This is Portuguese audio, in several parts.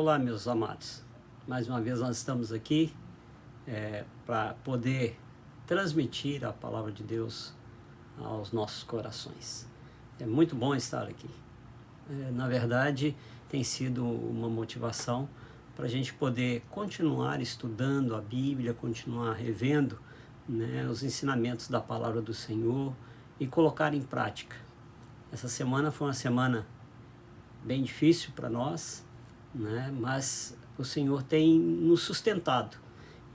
Olá, meus amados. Mais uma vez nós estamos aqui para poder transmitir a palavra de Deus aos nossos corações. É muito bom estar aqui. Na verdade, tem sido uma motivação para a gente poder continuar estudando a Bíblia, continuar revendo, os ensinamentos da palavra do Senhor e colocar em prática. Essa semana foi uma semana bem difícil para nós, mas o Senhor tem nos sustentado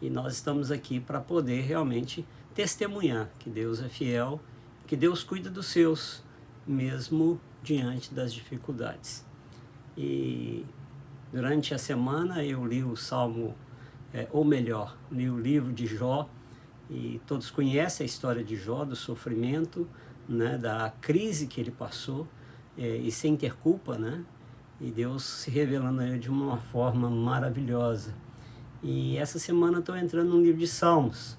e nós estamos aqui para poder realmente testemunhar que Deus é fiel, que Deus cuida dos seus, mesmo diante das dificuldades. E durante a semana eu li o Salmo, li o livro de Jó, e todos conhecem a história de Jó, do sofrimento, da crise que ele passou, e sem ter culpa, e Deus se revelando a ele de uma forma maravilhosa. E essa semana estou entrando no livro de Salmos,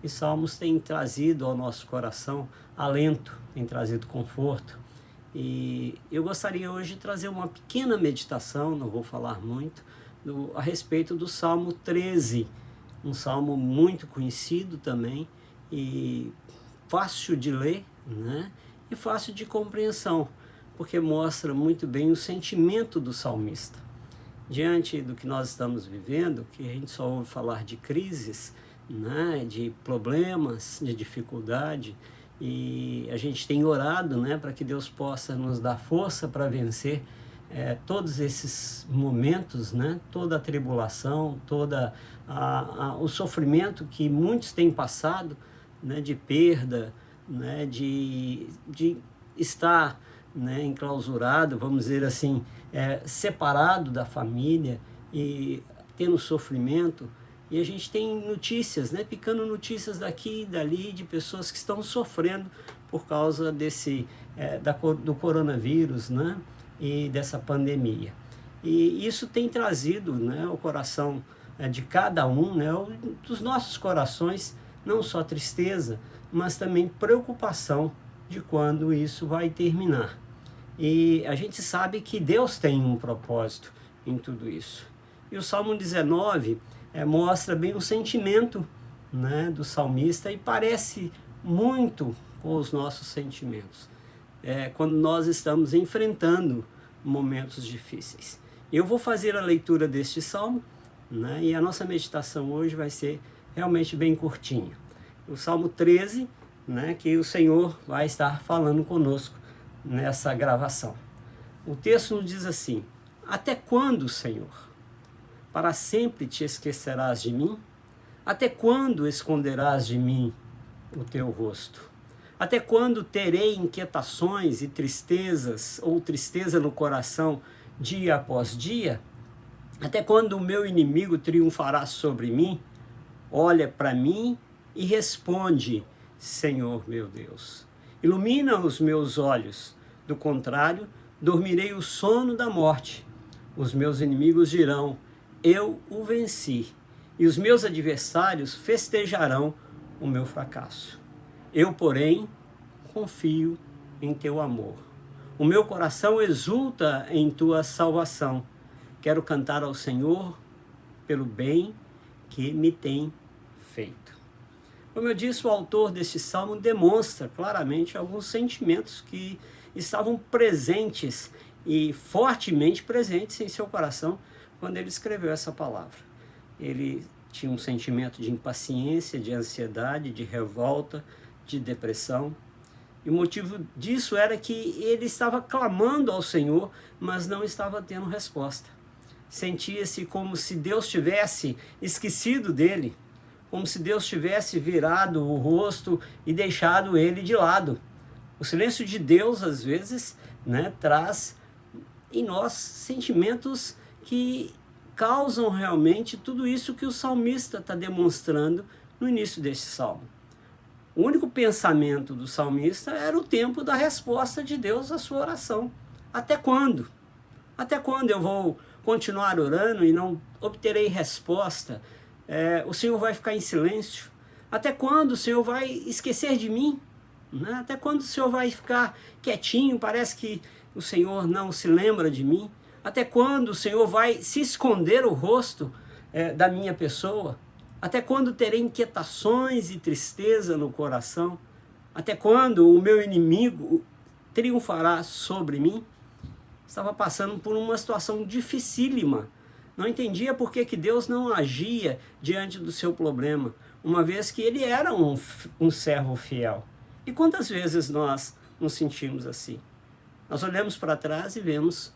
e Salmos tem trazido ao nosso coração alento, tem trazido conforto. E eu gostaria hoje de trazer uma pequena meditação, não vou falar muito, a respeito do Salmo 13, um salmo muito conhecido também, e fácil de ler, e fácil de compreensão, porque mostra muito bem o sentimento do salmista. Diante do que nós estamos vivendo, que a gente só ouve falar de crises, de problemas, de dificuldade, e a gente tem orado para que Deus possa nos dar força para vencer todos esses momentos, toda a tribulação, toda o sofrimento que muitos têm passado, de perda, de estar enclausurado, vamos dizer assim, separado da família e tendo sofrimento. E a gente tem notícias, picando notícias daqui e dali de pessoas que estão sofrendo por causa do coronavírus, e dessa pandemia. E isso tem trazido ao coração de cada um, dos nossos corações, não só tristeza, mas também preocupação de quando isso vai terminar. E a gente sabe que Deus tem um propósito em tudo isso. E o Salmo 19 mostra bem o sentimento do salmista e parece muito com os nossos sentimentos. Quando nós estamos enfrentando momentos difíceis. Eu vou fazer a leitura deste salmo, e a nossa meditação hoje vai ser realmente bem curtinha. O Salmo 13, que o Senhor vai estar falando conosco nessa gravação. O texto nos diz assim: até quando, Senhor? Para sempre te esquecerás de mim? Até quando esconderás de mim o teu rosto? Até quando terei inquietações e tristezas, ou tristeza no coração, dia após dia? Até quando o meu inimigo triunfará sobre mim? Olha para mim e responde, Senhor meu Deus. Ilumina os meus olhos, do contrário, dormirei o sono da morte. Os meus inimigos dirão, eu o venci, e os meus adversários festejarão o meu fracasso. Eu, porém, confio em teu amor. O meu coração exulta em tua salvação. Quero cantar ao Senhor pelo bem que me tem feito. Como eu disse, o autor deste salmo demonstra claramente alguns sentimentos que estavam presentes e fortemente presentes em seu coração quando ele escreveu essa palavra. Ele tinha um sentimento de impaciência, de ansiedade, de revolta, de depressão. E o motivo disso era que ele estava clamando ao Senhor, mas não estava tendo resposta. Sentia-se como se Deus tivesse esquecido dele, como se Deus tivesse virado o rosto e deixado ele de lado. O silêncio de Deus, às vezes, traz em nós sentimentos que causam realmente tudo isso que o salmista está demonstrando no início deste salmo. O único pensamento do salmista era o tempo da resposta de Deus à sua oração. Até quando? Até quando eu vou continuar orando e não obterei resposta? O Senhor vai ficar em silêncio? Até quando o Senhor vai esquecer de mim? Até quando o Senhor vai ficar quietinho? Parece que o Senhor não se lembra de mim. Até quando o Senhor vai se esconder o rosto da minha pessoa? Até quando terei inquietações e tristeza no coração? Até quando o meu inimigo triunfará sobre mim? Estava passando por uma situação dificílima. Não entendia por que Deus não agia diante do seu problema, uma vez que ele era um servo fiel. E quantas vezes nós nos sentimos assim? Nós olhamos para trás e vemos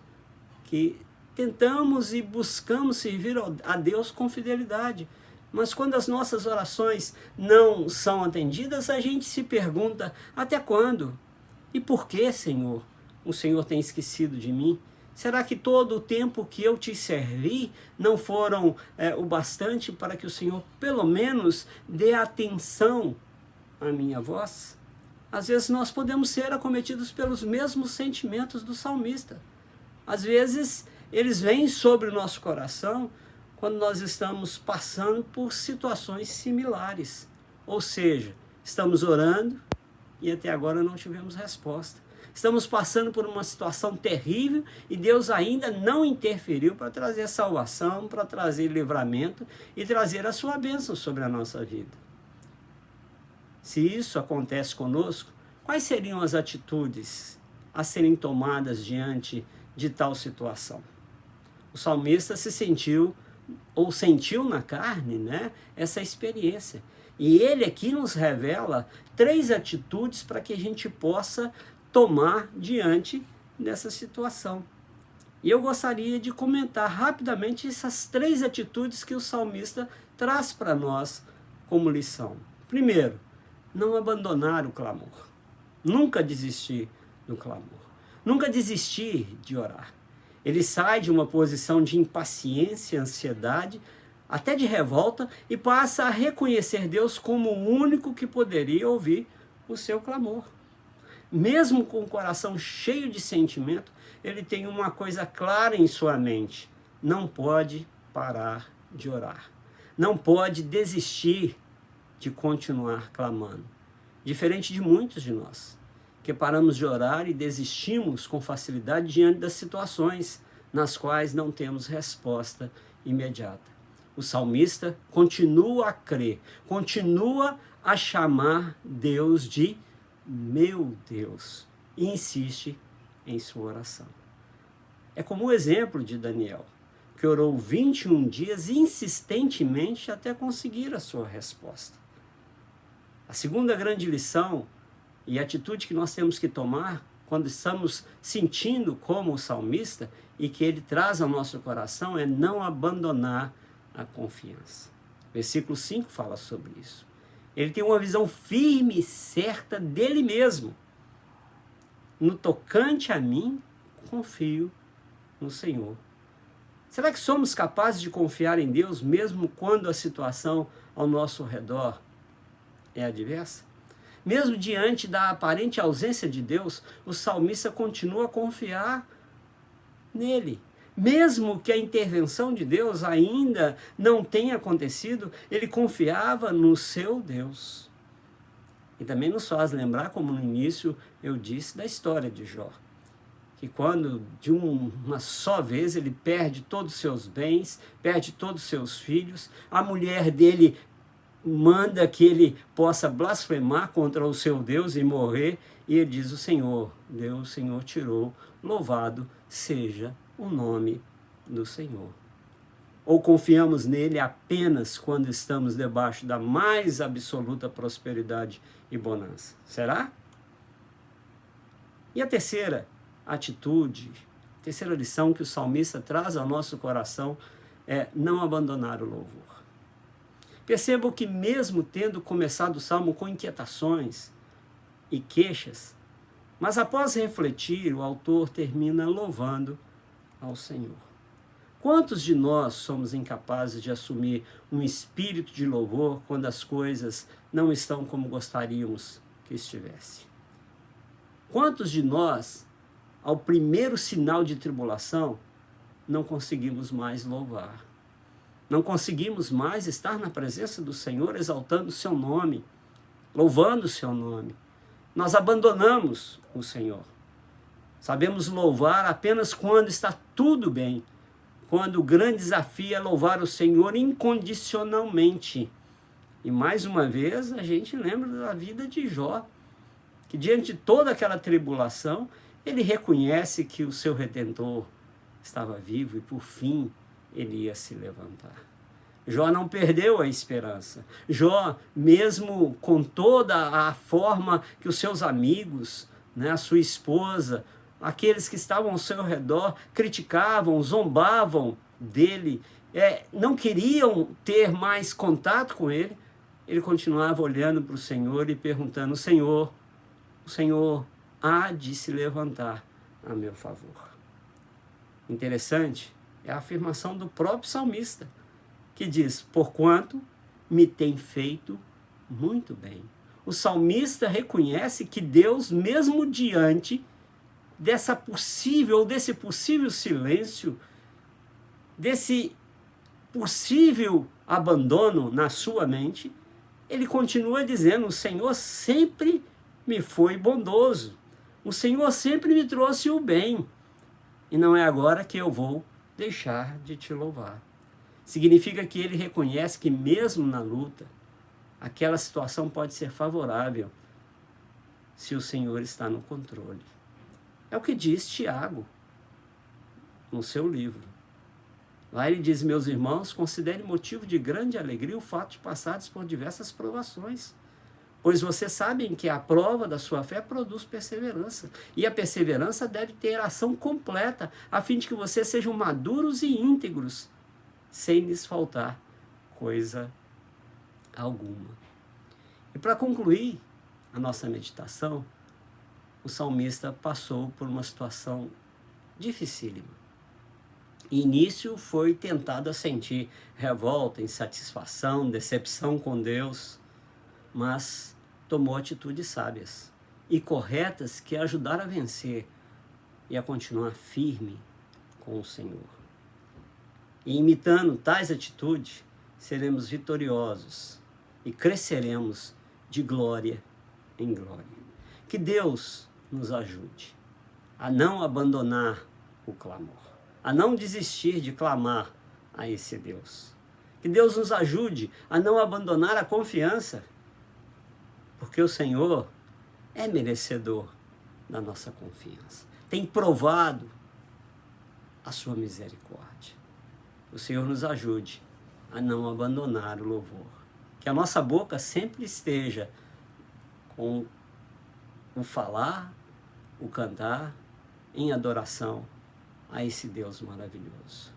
que tentamos e buscamos servir a Deus com fidelidade. Mas quando as nossas orações não são atendidas, a gente se pergunta, até quando? E por que, Senhor? O Senhor tem esquecido de mim? Será que todo o tempo que eu te servi não foram o bastante para que o Senhor pelo menos dê atenção à minha voz? Às vezes nós podemos ser acometidos pelos mesmos sentimentos do salmista. Às vezes eles vêm sobre o nosso coração quando nós estamos passando por situações similares. Ou seja, estamos orando e até agora não tivemos resposta. Estamos passando por uma situação terrível e Deus ainda não interferiu para trazer salvação, para trazer livramento e trazer a sua bênção sobre a nossa vida. Se isso acontece conosco, quais seriam as atitudes a serem tomadas diante de tal situação? O salmista sentiu na carne, essa experiência. E ele aqui nos revela 3 atitudes para que a gente possa tomar diante dessa situação. E eu gostaria de comentar rapidamente essas 3 atitudes que o salmista traz para nós como lição. Primeiro, não abandonar o clamor. Nunca desistir do clamor. Nunca desistir de orar. Ele sai de uma posição de impaciência, ansiedade, até de revolta, e passa a reconhecer Deus como o único que poderia ouvir o seu clamor. Mesmo com o coração cheio de sentimento, ele tem uma coisa clara em sua mente: não pode parar de orar. Não pode desistir de continuar clamando. Diferente de muitos de nós, que paramos de orar e desistimos com facilidade diante das situações nas quais não temos resposta imediata. O salmista continua a crer, continua a chamar Deus de meu Deus, e insiste em sua oração. É como o exemplo de Daniel, que orou 21 dias insistentemente até conseguir a sua resposta. A segunda grande lição e atitude que nós temos que tomar quando estamos sentindo como o salmista e que ele traz ao nosso coração é não abandonar a confiança. Versículo 5 fala sobre isso. Ele tem uma visão firme e certa dele mesmo. No tocante a mim, confio no Senhor. Será que somos capazes de confiar em Deus mesmo quando a situação ao nosso redor é adversa? Mesmo diante da aparente ausência de Deus, o salmista continua a confiar nele. Mesmo que a intervenção de Deus ainda não tenha acontecido, ele confiava no seu Deus. E também nos faz lembrar, como no início eu disse, da história de Jó. Que quando de uma só vez ele perde todos os seus bens, perde todos os seus filhos, a mulher dele manda que ele possa blasfemar contra o seu Deus e morrer, e ele diz: o Senhor, Deus, o Senhor tirou, louvado seja o nome do Senhor. Ou confiamos nele apenas quando estamos debaixo da mais absoluta prosperidade e bonança? Será? E a terceira atitude, a terceira lição que o salmista traz ao nosso coração é não abandonar o louvor. Percebo que mesmo tendo começado o salmo com inquietações e queixas, mas após refletir, o autor termina louvando ao Senhor. Quantos de nós somos incapazes de assumir um espírito de louvor quando as coisas não estão como gostaríamos que estivesse? Quantos de nós, ao primeiro sinal de tribulação, não conseguimos mais louvar? Não conseguimos mais estar na presença do Senhor, exaltando o seu nome, louvando o seu nome. Nós abandonamos o Senhor. Sabemos louvar apenas quando está tudo bem, quando o grande desafio é louvar o Senhor incondicionalmente. E mais uma vez a gente lembra da vida de Jó, que diante de toda aquela tribulação, ele reconhece que o seu Redentor estava vivo e por fim ele ia se levantar. Jó não perdeu a esperança. Jó, mesmo com toda a forma que os seus amigos, né, a sua esposa, aqueles que estavam ao seu redor criticavam, zombavam dele, não queriam ter mais contato com ele, ele continuava olhando para o Senhor e perguntando: o Senhor há de se levantar a meu favor. Interessante é a afirmação do próprio salmista, que diz: porquanto me tem feito muito bem. O salmista reconhece que Deus, mesmo diante desse possível silêncio, desse possível abandono na sua mente, ele continua dizendo: o Senhor sempre me foi bondoso, o Senhor sempre me trouxe o bem, e não é agora que eu vou deixar de te louvar. Significa que ele reconhece que mesmo na luta, aquela situação pode ser favorável se o Senhor está no controle. É o que diz Tiago no seu livro. Lá ele diz: meus irmãos, considerem motivo de grande alegria o fato de passares por diversas provações, pois vocês sabem que a prova da sua fé produz perseverança, e a perseverança deve ter ação completa, a fim de que vocês sejam maduros e íntegros, sem lhes faltar coisa alguma. E para concluir a nossa meditação, o salmista passou por uma situação dificílima. Início foi tentado a sentir revolta, insatisfação, decepção com Deus, mas tomou atitudes sábias e corretas que ajudaram a vencer e a continuar firme com o Senhor. E imitando tais atitudes, seremos vitoriosos e cresceremos de glória em glória. Que Deus nos ajude a não abandonar o clamor, a não desistir de clamar a esse Deus. Que Deus nos ajude a não abandonar a confiança, porque o Senhor é merecedor da nossa confiança. Tem provado a sua misericórdia. O Senhor nos ajude a não abandonar o louvor. Que a nossa boca sempre esteja com o falar, o cantar em adoração a esse Deus maravilhoso.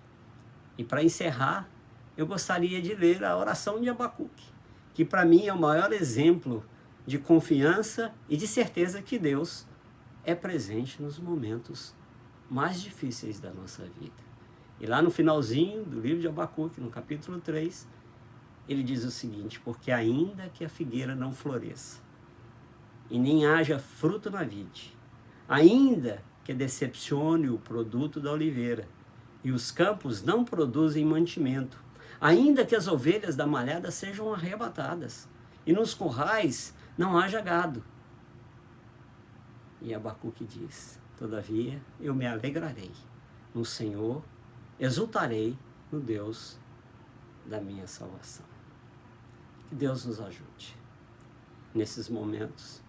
E para encerrar, eu gostaria de ler a oração de Abacuque, que para mim é o maior exemplo de confiança e de certeza que Deus é presente nos momentos mais difíceis da nossa vida. E lá no finalzinho do livro de Abacuque, no capítulo 3, ele diz o seguinte: porque ainda que a figueira não floresça, e nem haja fruto na vide, ainda que decepcione o produto da oliveira, e os campos não produzem mantimento, ainda que as ovelhas da malhada sejam arrebatadas, e nos currais não haja gado. E Abacuque diz: todavia eu me alegrarei no Senhor, exultarei no Deus da minha salvação. Que Deus nos ajude, nesses momentos,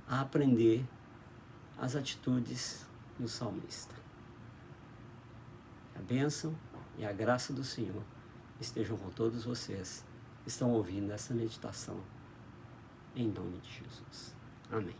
a aprender as atitudes do salmista. A bênção e a graça do Senhor estejam com todos vocês que estão ouvindo essa meditação, em nome de Jesus. Amém.